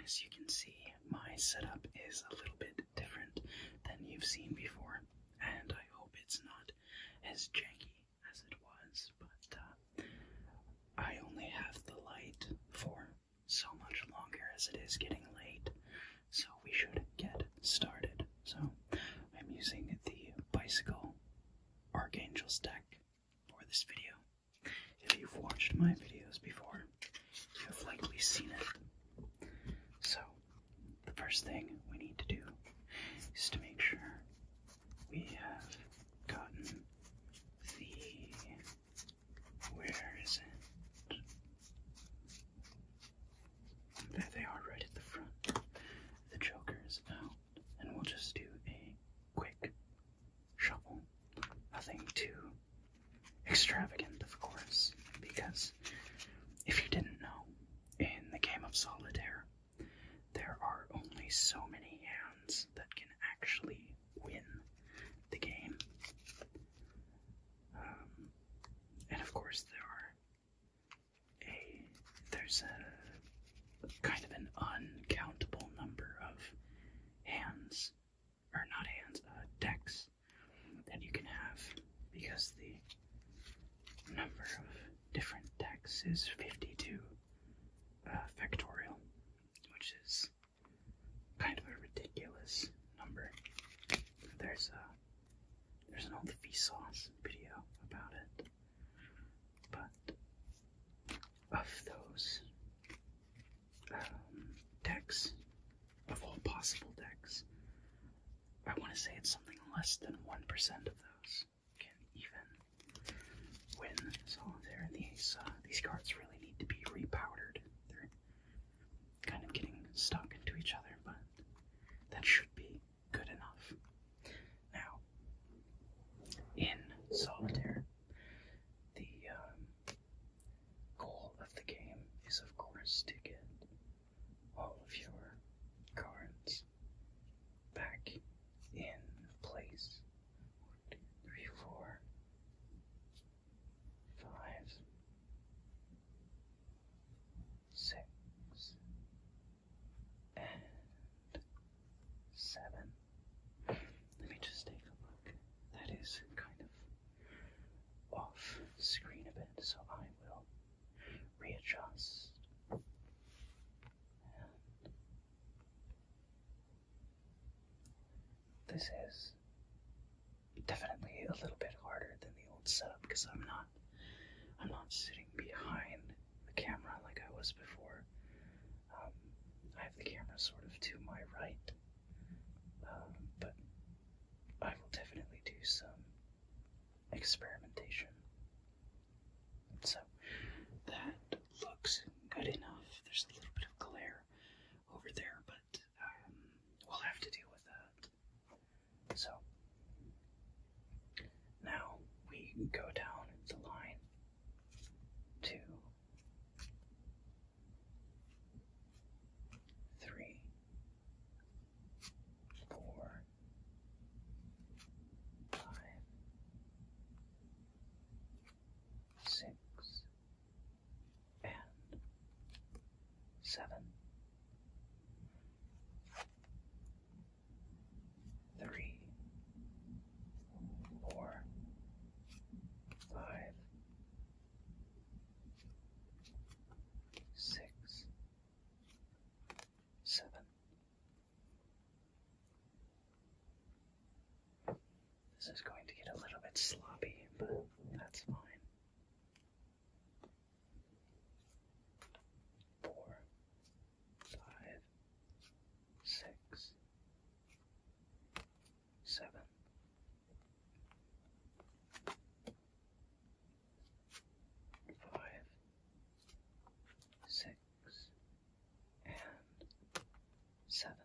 as you can see, my setup is a little bit different than you've seen before, and I hope it's not as janky as it was, but I only have the light for so much longer as it is getting late, so we should get started. So I'm using the Bicycle Archangel's deck for this video. If you've watched my videos before, you have likely seen it. So the first thing we need to do is to make sure we have gotten the, where is it? There they are, right at the front. The Joker is out, and we'll just do a quick shuffle. Nothing too extravagant, of course, because if you didn't know, in the game of Solitaire, there are only so many hands that can actually win the game. And of course there's a kind of an uncountable number of hands, or not hands, decks that you can have, because the number of different decks is 52 factorial, which is kind of a ridiculous number. There's an old Vsauce video about it, but of those decks, of all possible decks, I want to say it's something less than 1% of those can even win Solitaire. And these cards really need to be repowdered. They're kind of getting stuck into each other, but that should be good enough. Now, in Solitaire, the goal of the game is, of course, to get all of your cards back in place. 1, 2, 3, 4, 5, 6, and 7. Let me just take a look. That is kind of off screen a bit, so I will readjust. And this is definitely a little bit harder than the old setup, because I'm not sitting behind the camera like I was before. I have the camera sort of to my right, but I will definitely do some experimentation. So that looks good enough. There's a little bit of glare over there, but we'll have to deal with that. So now we go down the line to 3, 4, 5, 6, and 7. 3, 4, 5, 6, 7. This is going to get a little bit sloppy, but that's fine. 4, 5, 6, 7. 5, 6, and 7.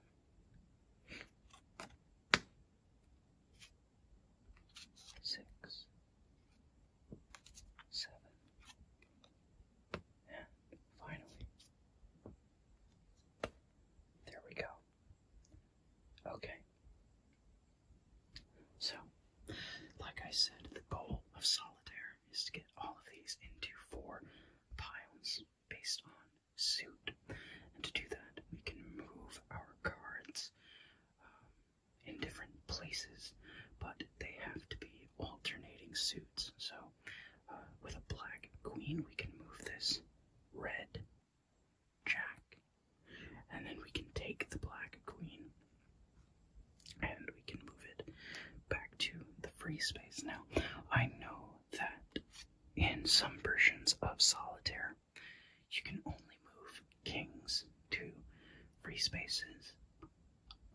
6, 7, and finally, there we go. Okay. So, like I said, the goal of Solitaire is to get all of these into 4 piles based on suit. And to do that, we can free space. Now, I know that in some versions of Solitaire, you can only move kings to free spaces.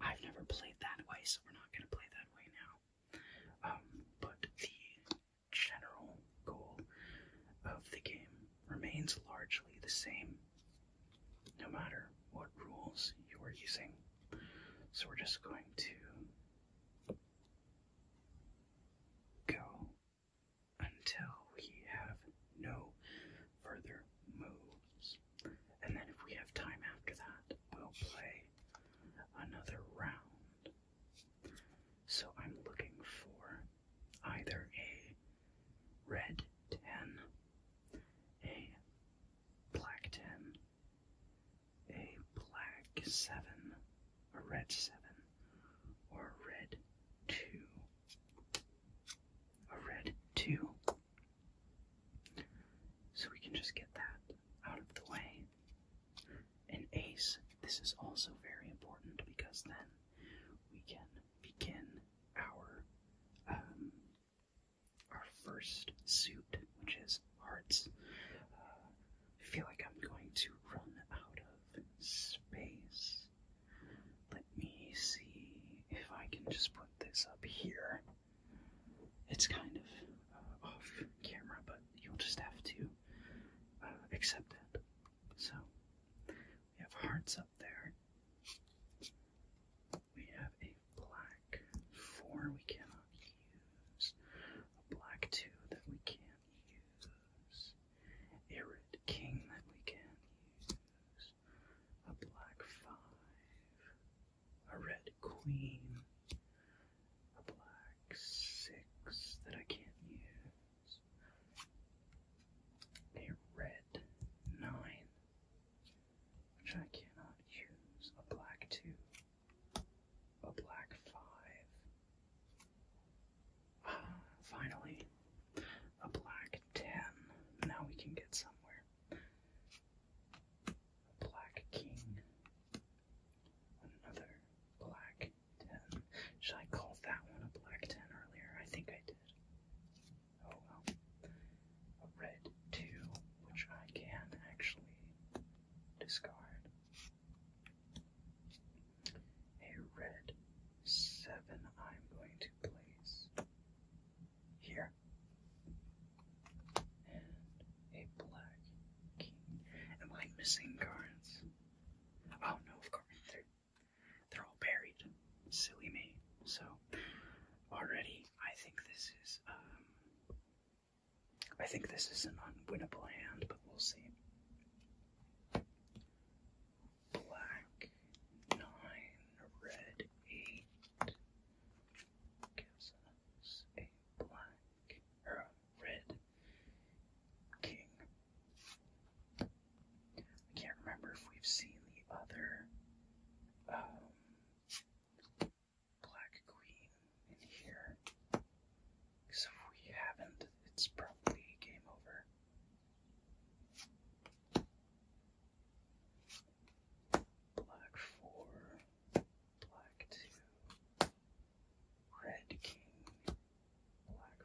I've never played that way, so we're not going to play that way now. But the general goal of the game remains largely the same, no matter what rules you are using. So we're just going to go until we have no further moves. And then if we have time after that, we'll play another round. So I'm looking for either a red 10, a black 10, a black 7, a red 7, or a red 2. A red 2. So we can just get that out of the way. An ace. This is also very important because then we can begin our first suit, which is hearts. I feel like I'm going to run out of space. Let me see if I can just put this up here. It's kind of off camera, but you'll just have to accept it. So, we have hearts up there. We have a black 4 we cannot use. A black 2 that we can't use. A red king that we can't use. A black 5. A red queen. A black 6 that I can't use. A red 9, which I cannot use. A black 2. A black 5. Finally, a black 10. Now we can get somewhere. A black king. Another black 10. Should I call that one a black 10 earlier? I think I did. Oh well. A red 2, which I can actually discard. A red 7 I'm going to place here. And a black king. Am I missing cards? Oh no, of course. They're all buried. Silly me. So, already, I think this is an unwinnable hand, but we'll see. Black 9, red 8 gives us a black or a red king. I can't remember if we've seen the other black queen in here. Because if we haven't, it's probably game over. Black 4, black 2, red king, black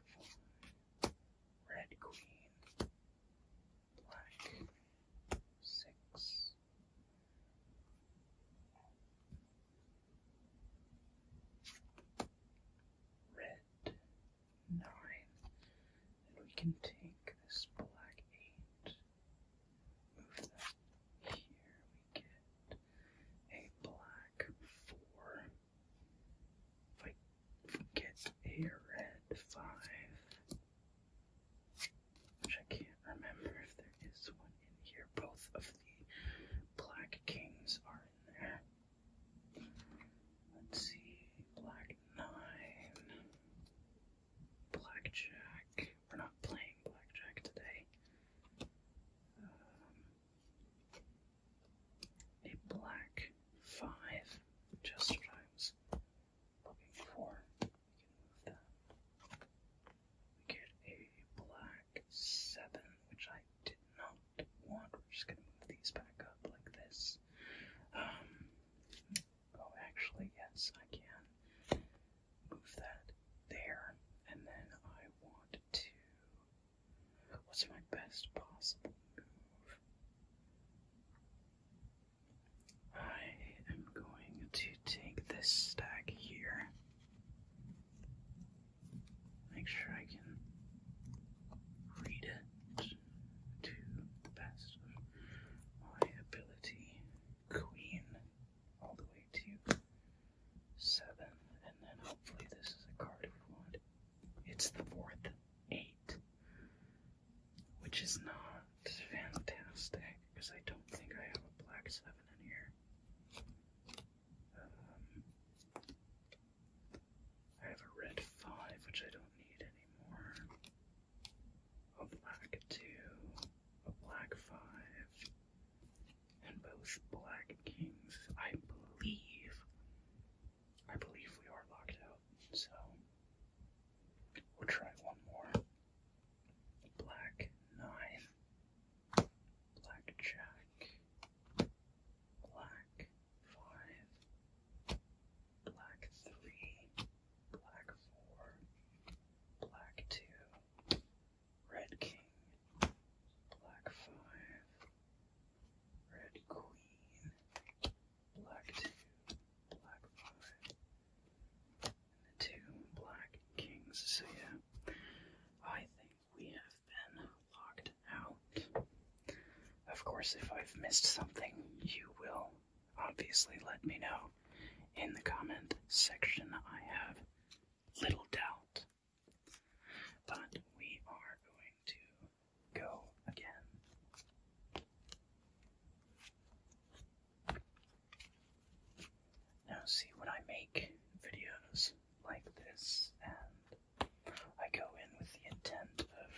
5, red queen, black 6. Red 9. And we can take this black 8, move that here, we get a black 4. If I get a red 5, which I can't remember if there is one in here, both of the black kings are in there. Let's see, black 9, black jack. We're not playing black best possible move. I am going to take this stack here. Make sure I can read it to the best of my ability. Queen all the way to 7, and then hopefully this is a card we want. It's the 4th 8, which is not fantastic because I don't think I have a black 7 in here. I have a red 5, which I don't need anymore. A black 2, a black 5, and both black kings. I believe we are locked out, so we'll try one more. Black 9, black jack, black 5, black 3, black 4, black 2, red king, black 5, red queen, black 2, black 5, and the 2 black kings. So yeah, I think we have been locked out. Of course, if I've missed something, you will obviously let me know in the comment section. I have little doubt. But we are going to go again. Now see, when I make videos like this and I go in with the intent of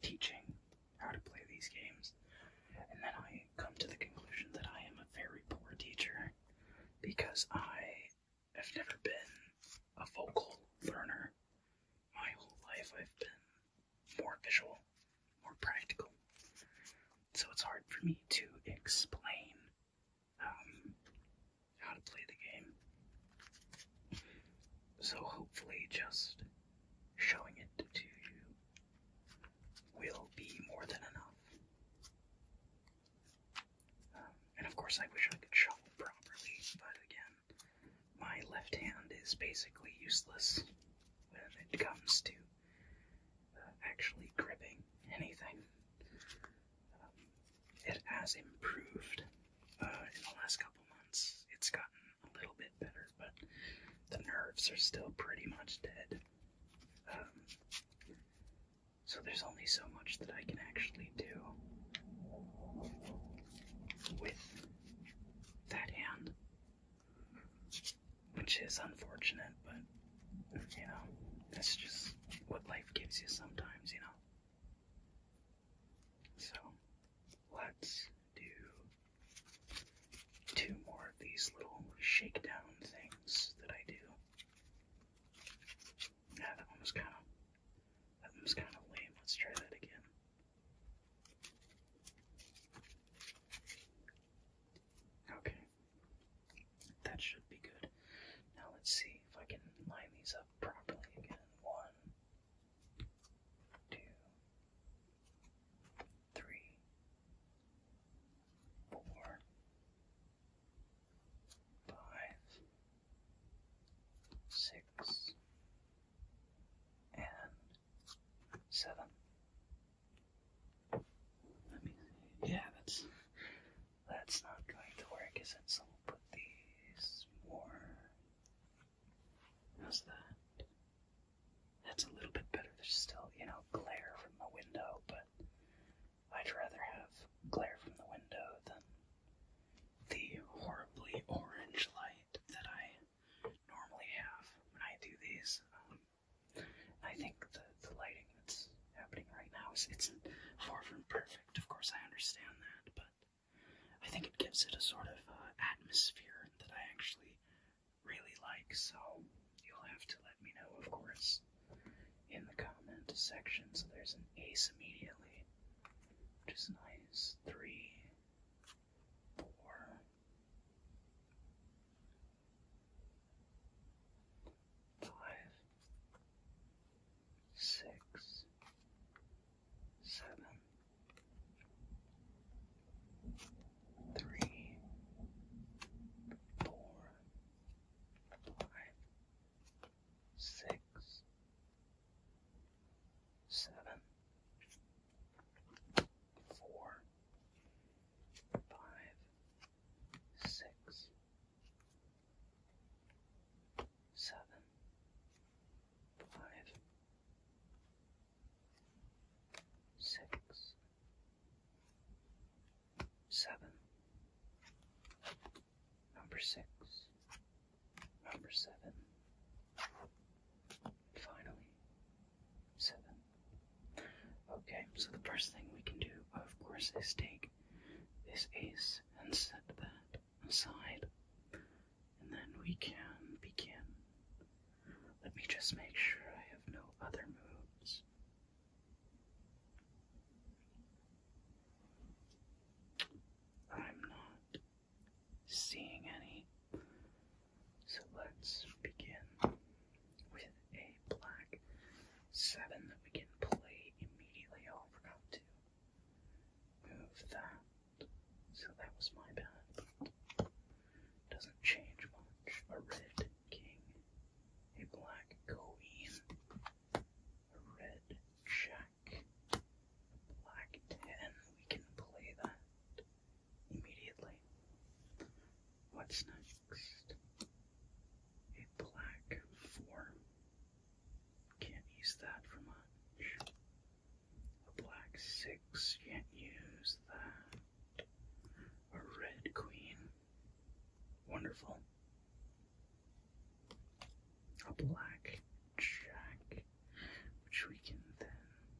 teaching how to play these games, and then I come to the conclusion that I am a very poor teacher because I have never been a vocal learner. My whole life I've been more visual, more practical. So it's hard for me to explain how to play the game. So hopefully just showing it to you will be more than enough. And of course I wish I could shuffle properly, but again, my left hand is basically useless when it comes to actually gripping anything. It has improved in the last couple months. It's gotten a little bit better, but the nerves are still pretty much dead. So there's only so much that I can actually do with that hand, which is unfortunate, but you know, that's just what life gives you sometimes, you know. So let's do 2 more of these little shakedown things that I do. Yeah, that one was kind of lame. Let's try that again. Okay, that should be good. Now let's see if I can line these up properly again. 1, 2, 3, 4, 5, 6, and 7. Let me see. Yeah, that's not going to work, is it? So we'll put these more. How's that? That's a little bit better. There's still, you know, glare from the window, but I'd rather have glare from the window than the horribly orange light that I normally have when I do these. I think the lighting that's happening right now it's far from perfect. Of course, I understand that, but I think it gives it a sort of atmosphere that I actually really like. So you'll have to let me know, of course, in the comment section. So there's an ace immediately, which is nice. 3, 4, 5, 6, 7, 6, number 7, finally 7. Okay, so the first thing we can do, of course, is take this ace and set that aside, and then we can begin. Let me just make sure I have no other moves. I'm not seeing any, so let's begin with a black 7 that we can play immediately. Oh, I forgot to move that, so that was my bad. Doesn't change much. A red king, a black queen, a red jack, a black 10. We can play that immediately. What's next? A black 4. Can't use that for much. A black 6. Can't use that. A red queen. Wonderful. A black jack, which we can then,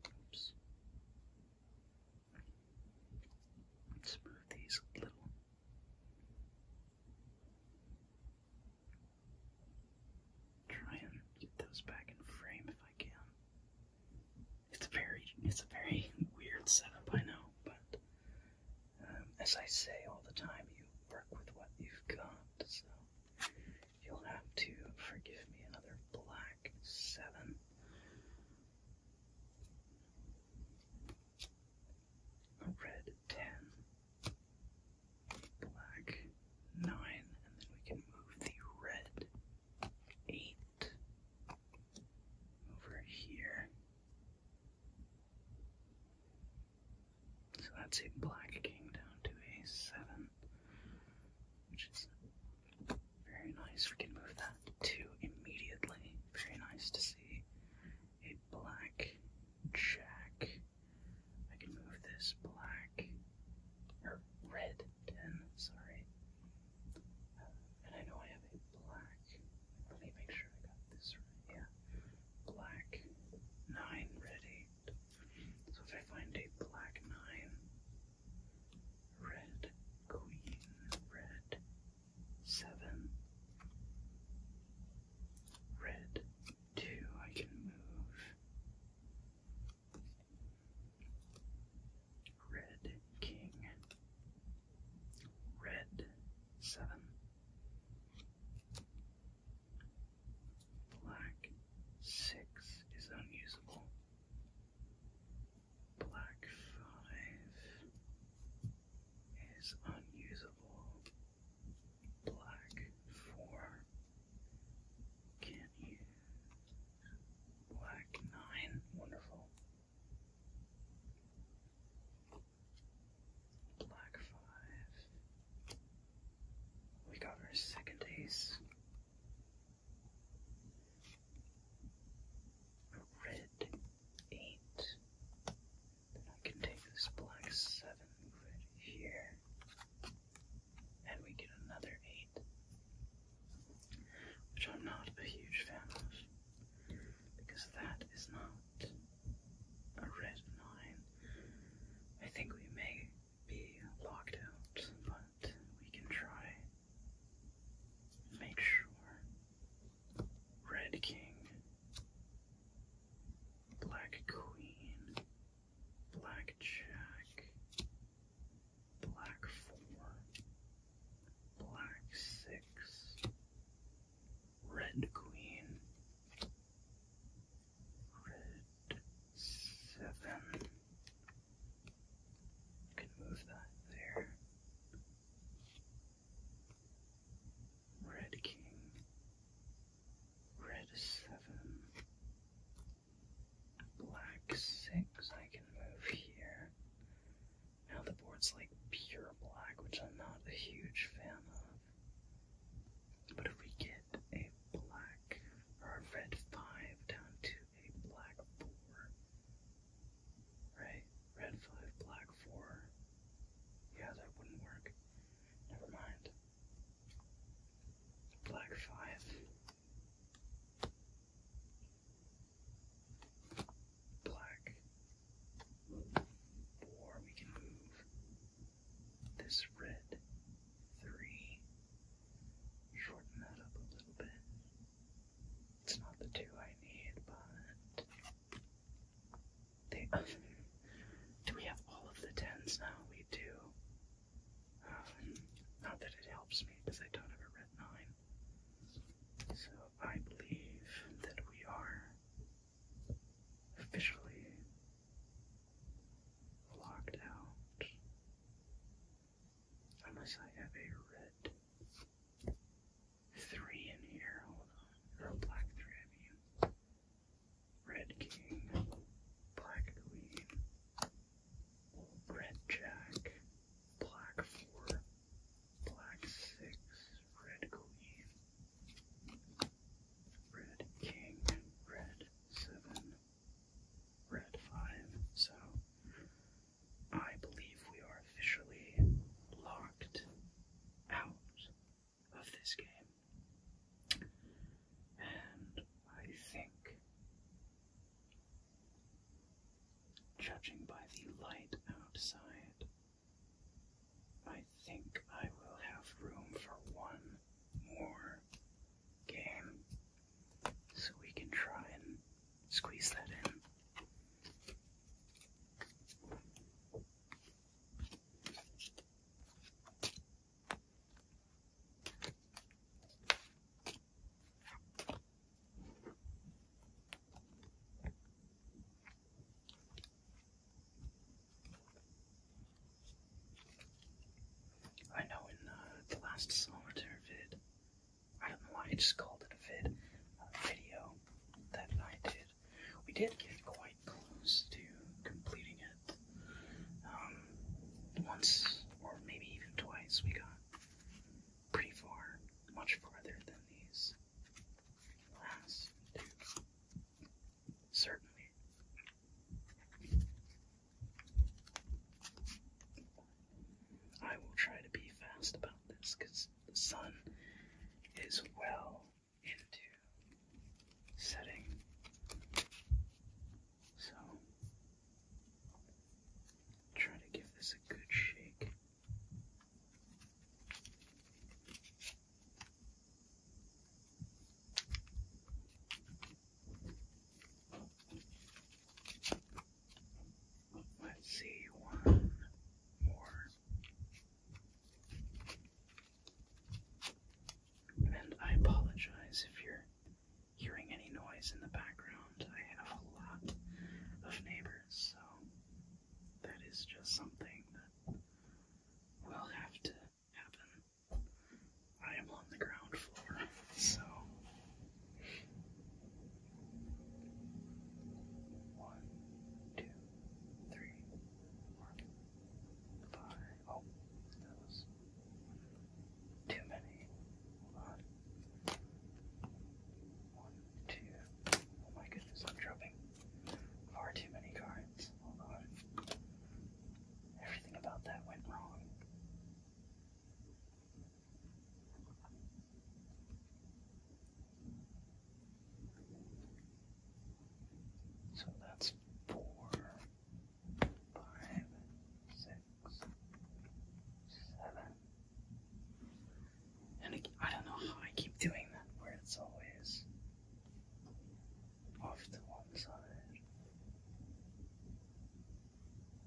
oops, let's move these a little. Try and get those back in frame if I can. It's a very weird setup, I know, but as I say all the time, you work with what you've got, so you'll have to forgive me. Another black 7. A red 10. Black 9. And then we can move the red 8 over here. So that's a black king down to a 7, which is very nice. We can move that 2 immediately. Very nice to see. A black jack. I can move this black, or red 10, sorry. And I know I have a black. Let me make sure I got this right. Yeah. Black 9, red 8. So if I find a black 9, red queen, red 7, red 2, I can move. Red king, red 7, black 6 is unusable, black 5 is unusable, black 4 can't use, black 9, wonderful, black 5, we got our second ace, a red 8, then I can take this black 7, move it here, and we get another 8, which I'm not a huge fan of, because that is not a red 9. I think we may be locked out, but we can try. Make sure. Red king, black queen, black jack, black 4, black 6, red queen, red 7. Can move that there. Red king, red 7, black 6. I can move here. Now the board's like pure black, which I'm not a huge fan of. But if we get a black because I don't have a red 9. So I believe that we are officially locked out. Unless I have a red 3 in here. Hold on. Or a black 3, I mean. Red king, black queen, red jack, black 4, black 6, red queen, red king, red 7, red 5. So I believe we are officially locked out of this game. And I think, judging by the light outside, I think I will have room for one more game, so we can try and squeeze that in. I know in the last Solitaire vid, I don't know why I just called it a vid, video that I did, we did get quite close to completing it. Once, or maybe even twice, we got pretty far, much farther than these last two. Certainly. I will try to be fast about this because the sun is well into setting. So, try to give this a good shake. Let's see, one more. And I apologize if you're hearing any noise in the background. I have a lot of neighbors, so that is just something that will have to happen. I am on the ground floor, so 1, 2, 3, 4, 5. Oh, that was too many. Hold on. 1, 2. Oh my goodness, I'm dropping far too many cards. Hold on. Everything about that went wrong. So that's 4, 5, 6, 7. And I don't know how I keep doing that, where it's always off to one side.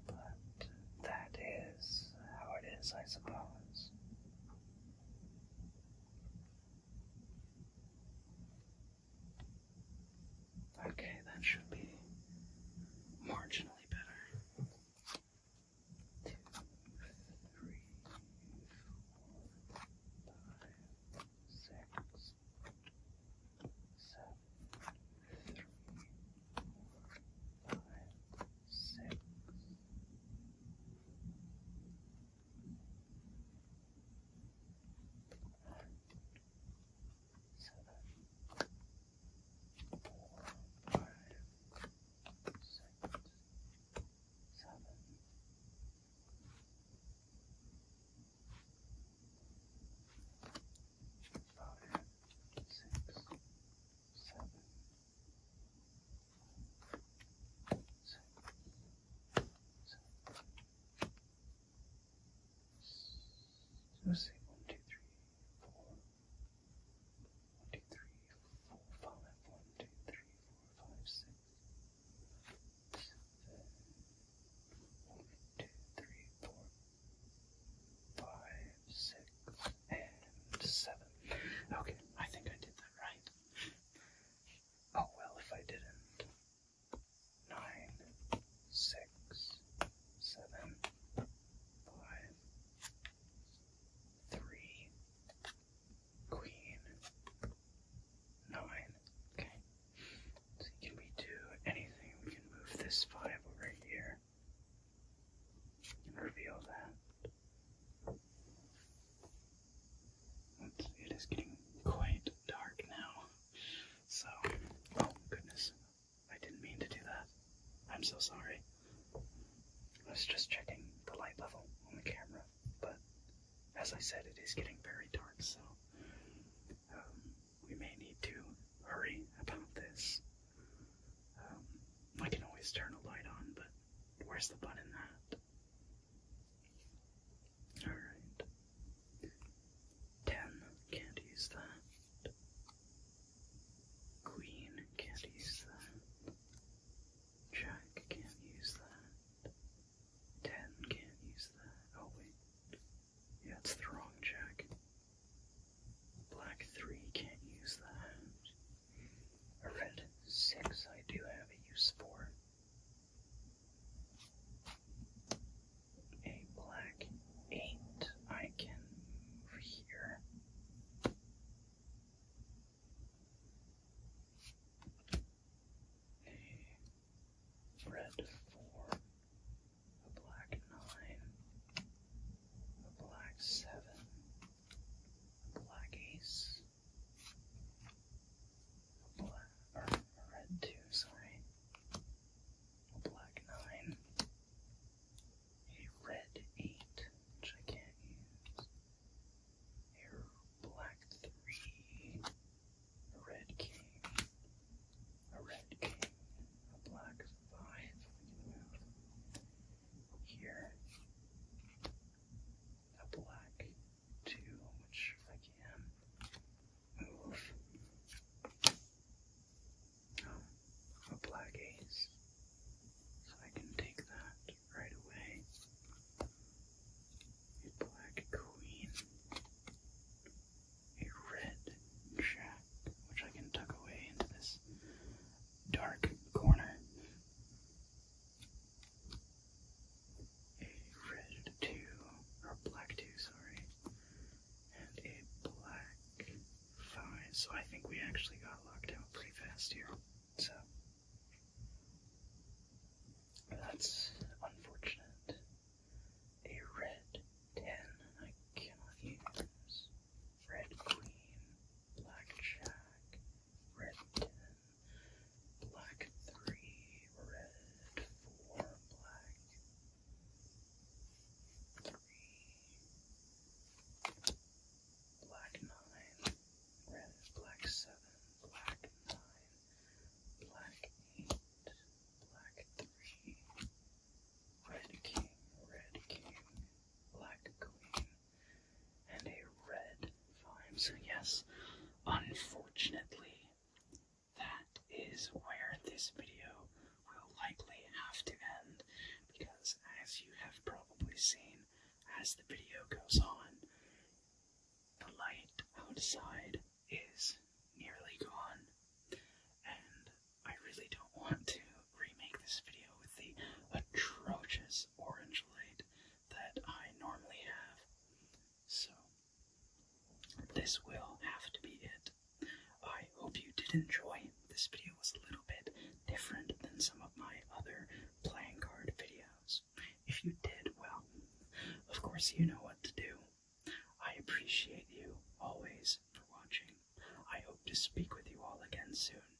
But that is how it is, I suppose. Okay, that should be marginally better. 2, 3, 4, 5, 6, 7, 3, 4, 5, 6. is getting quite dark now. So, oh goodness, I didn't mean to do that. I'm so sorry. I was just checking the light level on the camera, but as I said, it is getting very dark, so we may need to hurry about this. I can always turn a light on, but where's the button at? Alright. 10, can't use that. Queen, can't use that. Jack, can't use that. 10, can't use that. Oh wait. Yeah, it's the wrong Jack. Black 3, can't use that. A red 6, I do have a use for. A black 8, I can move here. A red 4, a black 9, a black 7, a black ace, a red 2, sorry, a black 9, a red 8, which I can't use, a black 3, a red king, a red king, a black 5, we can move here, a black 2, which I can move, a black ace, so I can take that right away, a black queen, a red jack, which I can tuck away into this dark corner, a red 2, or black 2, sorry, and a black 5, so I think we actually got locked out pretty fast here, so that's unfortunate. A red 10, I cannot use, red queen, black jack, red 10, black 3, red 4, black 3, black 9, red, black 7, black 9, black 8, black 3, red king, black queen, and a red 5. So yes, unfortunately, that is where this video will likely have to end, because as you have probably seen, as the video goes on, the light outside is nearly gone, and I really don't want to remake this video with the atrocious orange light that I normally have, so this will have to be it. I hope you did enjoy. This video was a little bit different than some of my other playing card videos. If you did, well, of course you know what to do. I appreciate you always for watching. I hope to speak with you all again soon.